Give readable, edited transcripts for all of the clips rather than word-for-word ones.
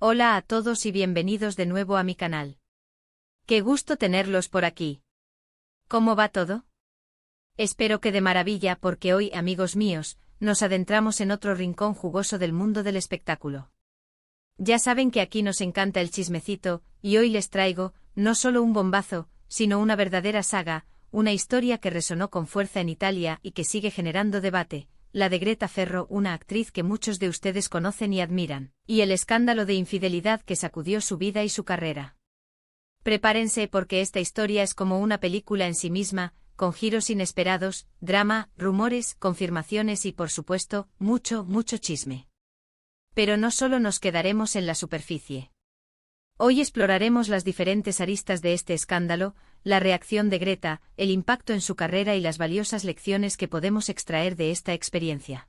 Hola a todos y bienvenidos de nuevo a mi canal. Qué gusto tenerlos por aquí. ¿Cómo va todo? Espero que de maravilla porque hoy, amigos míos, nos adentramos en otro rincón jugoso del mundo del espectáculo. Ya saben que aquí nos encanta el chismecito, y hoy les traigo, no solo un bombazo, sino una verdadera saga, una historia que resonó con fuerza en Italia y que sigue generando debate. La de Greta Ferro, una actriz que muchos de ustedes conocen y admiran, y el escándalo de infidelidad que sacudió su vida y su carrera. Prepárense porque esta historia es como una película en sí misma, con giros inesperados, drama, rumores, confirmaciones y por supuesto, mucho chisme. Pero no solo nos quedaremos en la superficie. Hoy exploraremos las diferentes aristas de este escándalo, la reacción de Greta, el impacto en su carrera y las valiosas lecciones que podemos extraer de esta experiencia.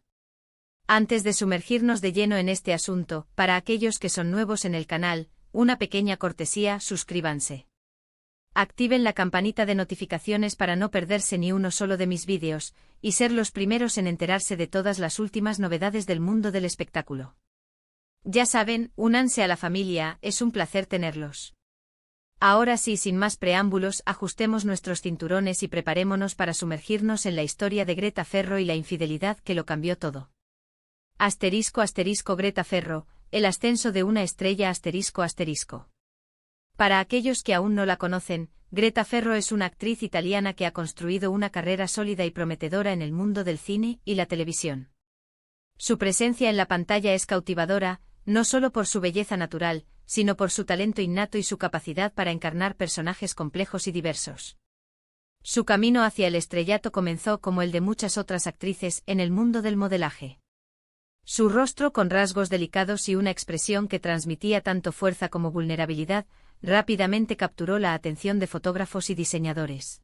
Antes de sumergirnos de lleno en este asunto, para aquellos que son nuevos en el canal, una pequeña cortesía: suscríbanse. Activen la campanita de notificaciones para no perderse ni uno solo de mis vídeos, y ser los primeros en enterarse de todas las últimas novedades del mundo del espectáculo. Ya saben, únanse a la familia, es un placer tenerlos. Ahora sí, sin más preámbulos, ajustemos nuestros cinturones y preparémonos para sumergirnos en la historia de Greta Ferro y la infidelidad que lo cambió todo. *** Greta Ferro, el ascenso de una estrella ***. Para aquellos que aún no la conocen, Greta Ferro es una actriz italiana que ha construido una carrera sólida y prometedora en el mundo del cine y la televisión. Su presencia en la pantalla es cautivadora, no solo por su belleza natural, sino por su talento innato y su capacidad para encarnar personajes complejos y diversos. Su camino hacia el estrellato comenzó como el de muchas otras actrices en el mundo del modelaje. Su rostro, con rasgos delicados y una expresión que transmitía tanto fuerza como vulnerabilidad, rápidamente capturó la atención de fotógrafos y diseñadores.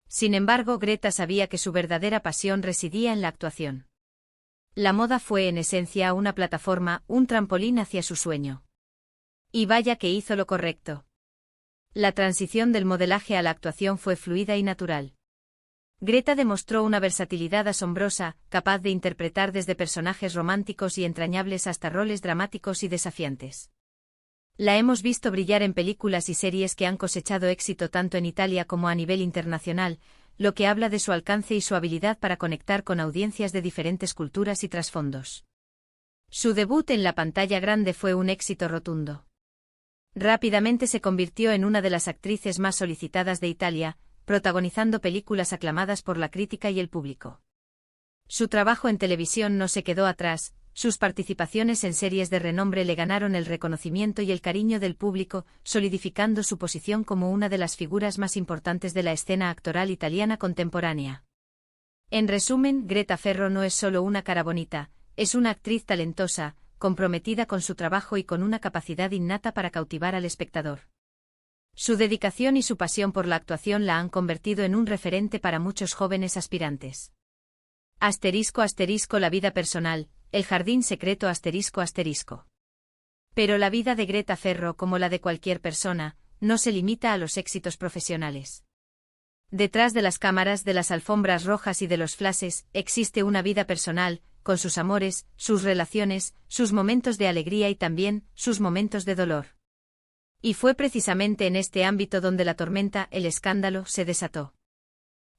Sin embargo, Greta sabía que su verdadera pasión residía en la actuación. La moda fue en esencia una plataforma, un trampolín hacia su sueño. Y vaya que hizo lo correcto. La transición del modelaje a la actuación fue fluida y natural. Greta demostró una versatilidad asombrosa, capaz de interpretar desde personajes románticos y entrañables hasta roles dramáticos y desafiantes. La hemos visto brillar en películas y series que han cosechado éxito tanto en Italia como a nivel internacional, lo que habla de su alcance y su habilidad para conectar con audiencias de diferentes culturas y trasfondos. Su debut en la pantalla grande fue un éxito rotundo. Rápidamente se convirtió en una de las actrices más solicitadas de Italia, protagonizando películas aclamadas por la crítica y el público. Su trabajo en televisión no se quedó atrás, sus participaciones en series de renombre le ganaron el reconocimiento y el cariño del público, solidificando su posición como una de las figuras más importantes de la escena actoral italiana contemporánea. En resumen, Greta Ferro no es solo una cara bonita, es una actriz talentosa, comprometida con su trabajo y con una capacidad innata para cautivar al espectador. Su dedicación y su pasión por la actuación la han convertido en un referente para muchos jóvenes aspirantes. *** La vida personal, el jardín secreto ***. Pero la vida de Greta Ferro, como la de cualquier persona, no se limita a los éxitos profesionales. Detrás de las cámaras, de las alfombras rojas y de los flashes, existe una vida personal, con sus amores, sus relaciones, sus momentos de alegría y también sus momentos de dolor. Y fue precisamente en este ámbito donde la tormenta, el escándalo, se desató.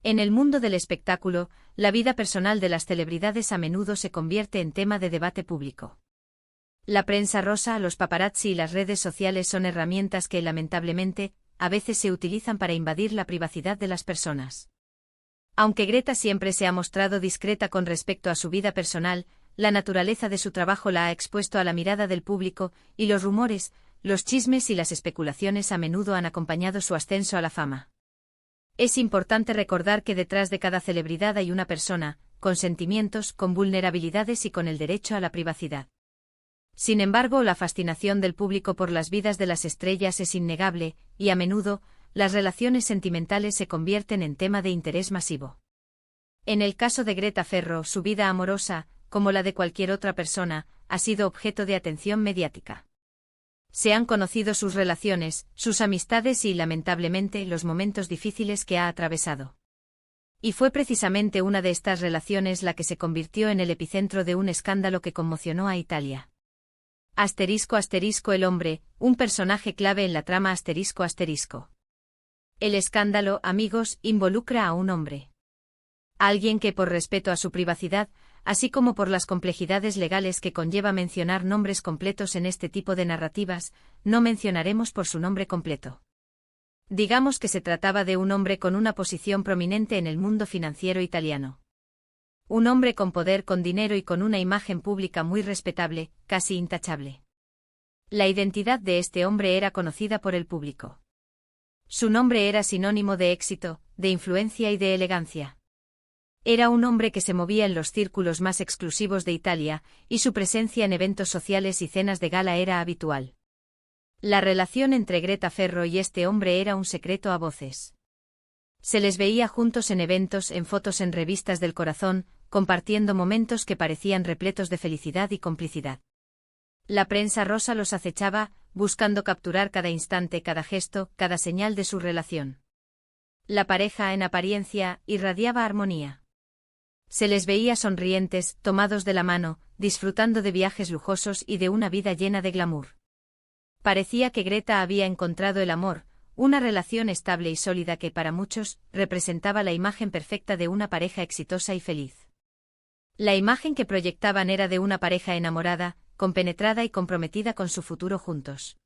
En el mundo del espectáculo, la vida personal de las celebridades a menudo se convierte en tema de debate público. La prensa rosa, los paparazzi y las redes sociales son herramientas que, lamentablemente, a veces se utilizan para invadir la privacidad de las personas. Aunque Greta siempre se ha mostrado discreta con respecto a su vida personal, la naturaleza de su trabajo la ha expuesto a la mirada del público, y los rumores, los chismes y las especulaciones a menudo han acompañado su ascenso a la fama. Es importante recordar que detrás de cada celebridad hay una persona, con sentimientos, con vulnerabilidades y con el derecho a la privacidad. Sin embargo, la fascinación del público por las vidas de las estrellas es innegable, y a menudo, las relaciones sentimentales se convierten en tema de interés masivo. En el caso de Greta Ferro, su vida amorosa, como la de cualquier otra persona, ha sido objeto de atención mediática. Se han conocido sus relaciones, sus amistades y, lamentablemente, los momentos difíciles que ha atravesado. Y fue precisamente una de estas relaciones la que se convirtió en el epicentro de un escándalo que conmocionó a Italia. El hombre, un personaje clave en la trama ***. El escándalo, amigos, involucra a un hombre. Alguien que por respeto a su privacidad, así como por las complejidades legales que conlleva mencionar nombres completos en este tipo de narrativas, no mencionaremos por su nombre completo. Digamos que se trataba de un hombre con una posición prominente en el mundo financiero italiano. Un hombre con poder, con dinero y con una imagen pública muy respetable, casi intachable. La identidad de este hombre era conocida por el público. Su nombre era sinónimo de éxito, de influencia y de elegancia. Era un hombre que se movía en los círculos más exclusivos de Italia, y su presencia en eventos sociales y cenas de gala era habitual. La relación entre Greta Ferro y este hombre era un secreto a voces. Se les veía juntos en eventos, en fotos en revistas del corazón, compartiendo momentos que parecían repletos de felicidad y complicidad. La prensa rosa los acechaba, buscando capturar cada instante, cada gesto, cada señal de su relación. La pareja, en apariencia, irradiaba armonía. Se les veía sonrientes, tomados de la mano, disfrutando de viajes lujosos y de una vida llena de glamour. Parecía que Greta había encontrado el amor, una relación estable y sólida que para muchos representaba la imagen perfecta de una pareja exitosa y feliz. La imagen que proyectaban era de una pareja enamorada, compenetrada y comprometida con su futuro juntos.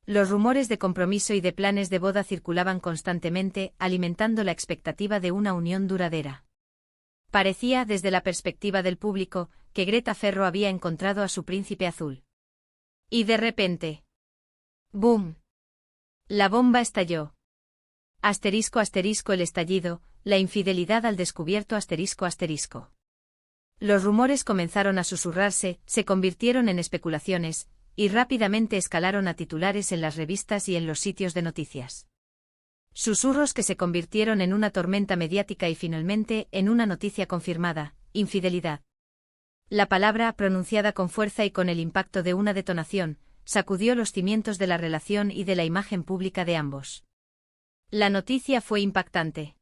Los rumores de compromiso y de planes de boda circulaban constantemente, alimentando la expectativa de una unión duradera. Parecía, desde la perspectiva del público, que Greta Ferro había encontrado a su príncipe azul. Y de repente... ¡boom! La bomba estalló. El estallido, la infidelidad al descubierto ***. Los rumores comenzaron a susurrarse, se convirtieron en especulaciones, y rápidamente escalaron a titulares en las revistas y en los sitios de noticias. Susurros que se convirtieron en una tormenta mediática y finalmente en una noticia confirmada: infidelidad. La palabra, pronunciada con fuerza y con el impacto de una detonación, sacudió los cimientos de la relación y de la imagen pública de ambos. La noticia fue impactante.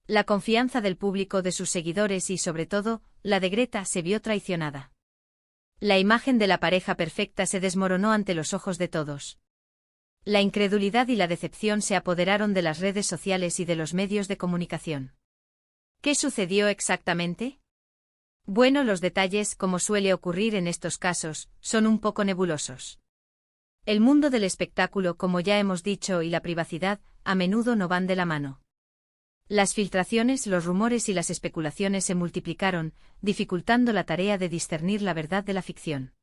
La confianza del público, de sus seguidores y, sobre todo, la de Greta se vio traicionada. La imagen de la pareja perfecta se desmoronó ante los ojos de todos. La incredulidad y la decepción se apoderaron de las redes sociales y de los medios de comunicación. ¿Qué sucedió exactamente? Bueno, los detalles, como suele ocurrir en estos casos, son un poco nebulosos. El mundo del espectáculo, como ya hemos dicho, y la privacidad, a menudo no van de la mano. Las filtraciones, los rumores y las especulaciones se multiplicaron, dificultando la tarea de discernir la verdad de la ficción.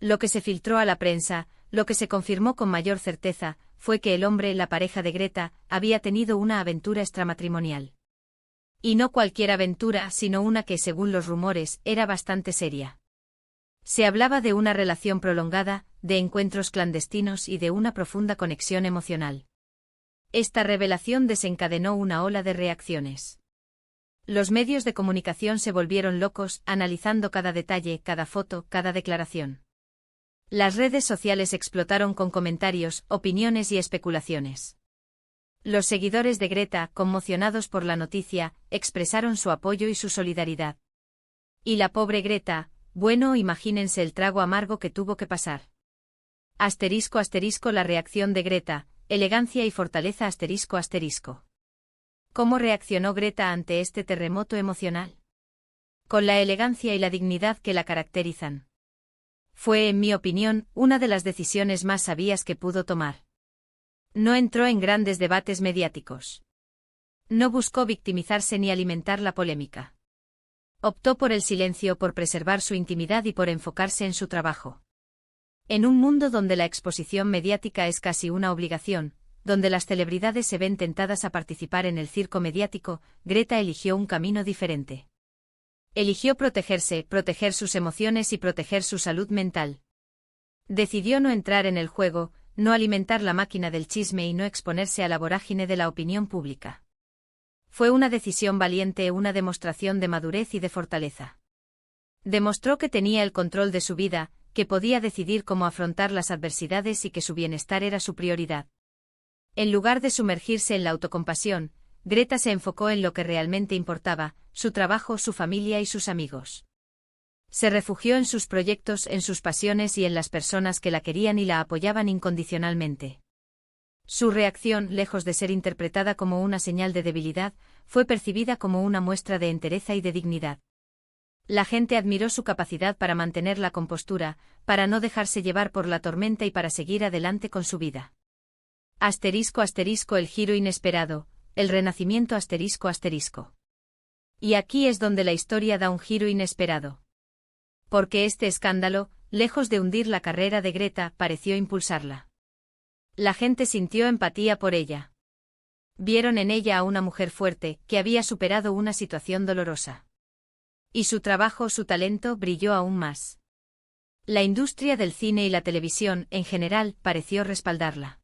Lo que se filtró a la prensa, lo que se confirmó con mayor certeza, fue que el hombre, la pareja de Greta, había tenido una aventura extramatrimonial. Y no cualquier aventura, sino una que, según los rumores, era bastante seria. Se hablaba de una relación prolongada, de encuentros clandestinos y de una profunda conexión emocional. Esta revelación desencadenó una ola de reacciones. Los medios de comunicación se volvieron locos, analizando cada detalle, cada foto, cada declaración. Las redes sociales explotaron con comentarios, opiniones y especulaciones. Los seguidores de Greta, conmocionados por la noticia, expresaron su apoyo y su solidaridad. Y la pobre Greta, bueno, imagínense el trago amargo que tuvo que pasar. ***, la reacción de Greta, elegancia y fortaleza ***. ¿Cómo reaccionó Greta ante este terremoto emocional? Con la elegancia y la dignidad que la caracterizan. Fue, en mi opinión, una de las decisiones más sabias que pudo tomar. No entró en grandes debates mediáticos. No buscó victimizarse ni alimentar la polémica. Optó por el silencio, por preservar su intimidad y por enfocarse en su trabajo. En un mundo donde la exposición mediática es casi una obligación, donde las celebridades se ven tentadas a participar en el circo mediático, Greta eligió un camino diferente. Eligió protegerse, proteger sus emociones y proteger su salud mental. Decidió no entrar en el juego, no alimentar la máquina del chisme y no exponerse a la vorágine de la opinión pública. Fue una decisión valiente, una demostración de madurez y de fortaleza. Demostró que tenía el control de su vida, que podía decidir cómo afrontar las adversidades y que su bienestar era su prioridad. En lugar de sumergirse en la autocompasión, Greta se enfocó en lo que realmente importaba: su trabajo, su familia y sus amigos. Se refugió en sus proyectos, en sus pasiones y en las personas que la querían y la apoyaban incondicionalmente. Su reacción, lejos de ser interpretada como una señal de debilidad, fue percibida como una muestra de entereza y de dignidad. La gente admiró su capacidad para mantener la compostura, para no dejarse llevar por la tormenta y para seguir adelante con su vida. El giro inesperado, el renacimiento ***. Y aquí es donde la historia da un giro inesperado. Porque este escándalo, lejos de hundir la carrera de Greta, pareció impulsarla. La gente sintió empatía por ella. Vieron en ella a una mujer fuerte, que había superado una situación dolorosa. Y su trabajo, su talento, brilló aún más. La industria del cine y la televisión, en general, pareció respaldarla.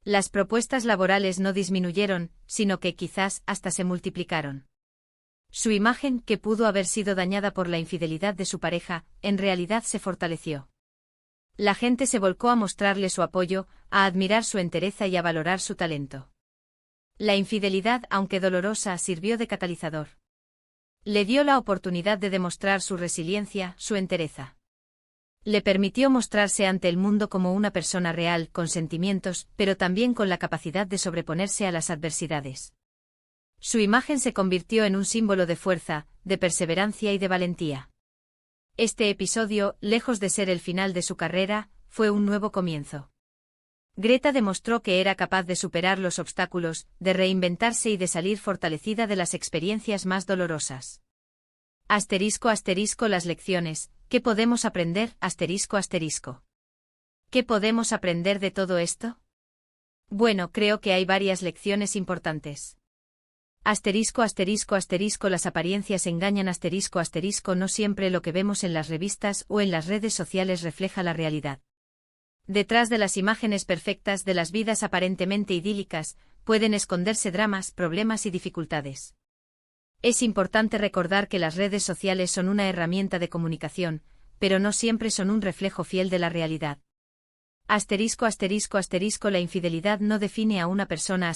Las propuestas laborales no disminuyeron, sino que quizás hasta se multiplicaron. Su imagen, que pudo haber sido dañada por la infidelidad de su pareja, en realidad se fortaleció. La gente se volcó a mostrarle su apoyo, a admirar su entereza y a valorar su talento. La infidelidad, aunque dolorosa, sirvió de catalizador. Le dio la oportunidad de demostrar su resiliencia, su entereza. Le permitió mostrarse ante el mundo como una persona real, con sentimientos, pero también con la capacidad de sobreponerse a las adversidades. Su imagen se convirtió en un símbolo de fuerza, de perseverancia y de valentía. Este episodio, lejos de ser el final de su carrera, fue un nuevo comienzo. Greta demostró que era capaz de superar los obstáculos, de reinventarse y de salir fortalecida de las experiencias más dolorosas. Las lecciones, ¿qué podemos aprender? ¿Qué podemos aprender de todo esto? Bueno, creo que hay varias lecciones importantes. Las apariencias engañan. No siempre lo que vemos en las revistas o en las redes sociales refleja la realidad. Detrás de las imágenes perfectas de las vidas aparentemente idílicas, pueden esconderse dramas, problemas y dificultades. Es importante recordar que las redes sociales son una herramienta de comunicación, pero no siempre son un reflejo fiel de la realidad. La infidelidad no define a una persona.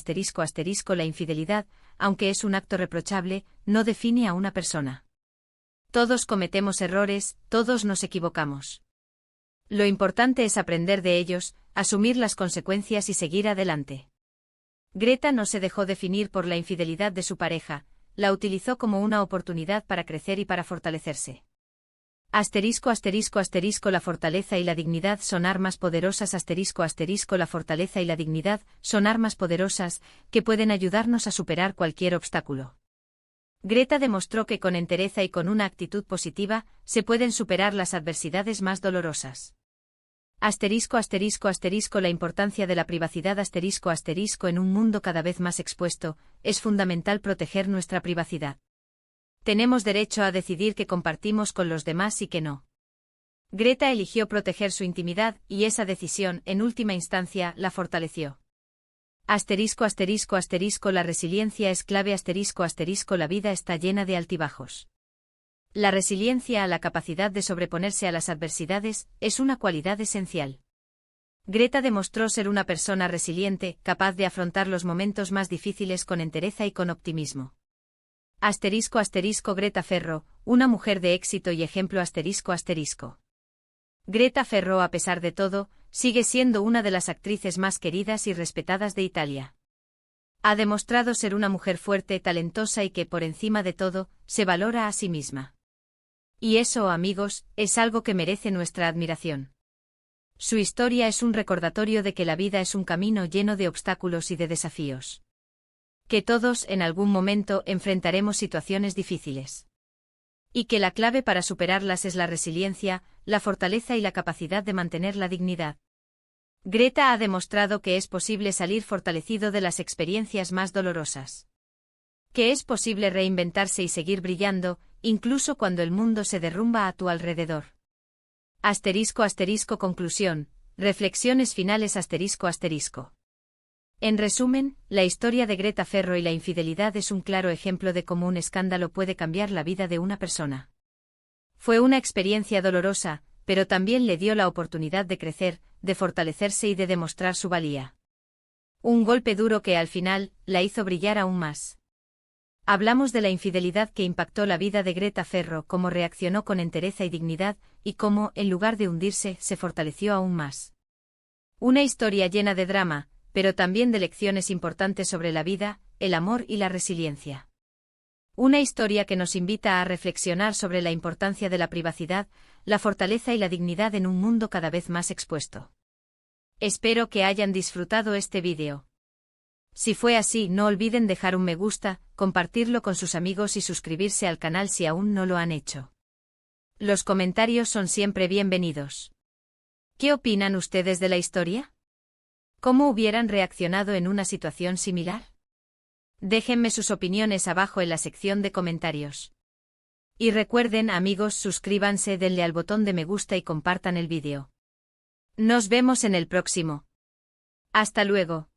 La infidelidad, aunque es un acto reprochable, no define a una persona. Todos cometemos errores, todos nos equivocamos. Lo importante es aprender de ellos, asumir las consecuencias y seguir adelante. Greta no se dejó definir por la infidelidad de su pareja, la utilizó como una oportunidad para crecer y para fortalecerse. La fortaleza y la dignidad son armas poderosas. La fortaleza y la dignidad son armas poderosas que pueden ayudarnos a superar cualquier obstáculo. Greta demostró que con entereza y con una actitud positiva se pueden superar las adversidades más dolorosas. La importancia de la privacidad. En un mundo cada vez más expuesto, es fundamental proteger nuestra privacidad. Tenemos derecho a decidir qué compartimos con los demás y qué no. Greta eligió proteger su intimidad, y esa decisión, en última instancia, la fortaleció. La resiliencia es clave. La vida está llena de altibajos. La resiliencia, la capacidad de sobreponerse a las adversidades, es una cualidad esencial. Greta demostró ser una persona resiliente, capaz de afrontar los momentos más difíciles con entereza y con optimismo. Greta Ferro, una mujer de éxito y ejemplo. Greta Ferro, a pesar de todo, sigue siendo una de las actrices más queridas y respetadas de Italia. Ha demostrado ser una mujer fuerte, talentosa y que, por encima de todo, se valora a sí misma. Y eso, amigos, es algo que merece nuestra admiración. Su historia es un recordatorio de que la vida es un camino lleno de obstáculos y de desafíos. Que todos, en algún momento, enfrentaremos situaciones difíciles. Y que la clave para superarlas es la resiliencia, la fortaleza y la capacidad de mantener la dignidad. Greta ha demostrado que es posible salir fortalecido de las experiencias más dolorosas. Que es posible reinventarse y seguir brillando, incluso cuando el mundo se derrumba a tu alrededor. Conclusión. Reflexiones finales. En resumen, la historia de Greta Ferro y la infidelidad es un claro ejemplo de cómo un escándalo puede cambiar la vida de una persona. Fue una experiencia dolorosa, pero también le dio la oportunidad de crecer, de fortalecerse y de demostrar su valía. Un golpe duro que al final la hizo brillar aún más. Hablamos de la infidelidad que impactó la vida de Greta Ferro, cómo reaccionó con entereza y dignidad, y cómo, en lugar de hundirse, se fortaleció aún más. Una historia llena de drama, pero también de lecciones importantes sobre la vida, el amor y la resiliencia. Una historia que nos invita a reflexionar sobre la importancia de la privacidad, la fortaleza y la dignidad en un mundo cada vez más expuesto. Espero que hayan disfrutado este vídeo. Si fue así, no olviden dejar un me gusta, compartirlo con sus amigos y suscribirse al canal si aún no lo han hecho. Los comentarios son siempre bienvenidos. ¿Qué opinan ustedes de la historia? ¿Cómo hubieran reaccionado en una situación similar? Déjenme sus opiniones abajo en la sección de comentarios. Y recuerden, amigos, suscríbanse, denle al botón de me gusta y compartan el vídeo. Nos vemos en el próximo. Hasta luego.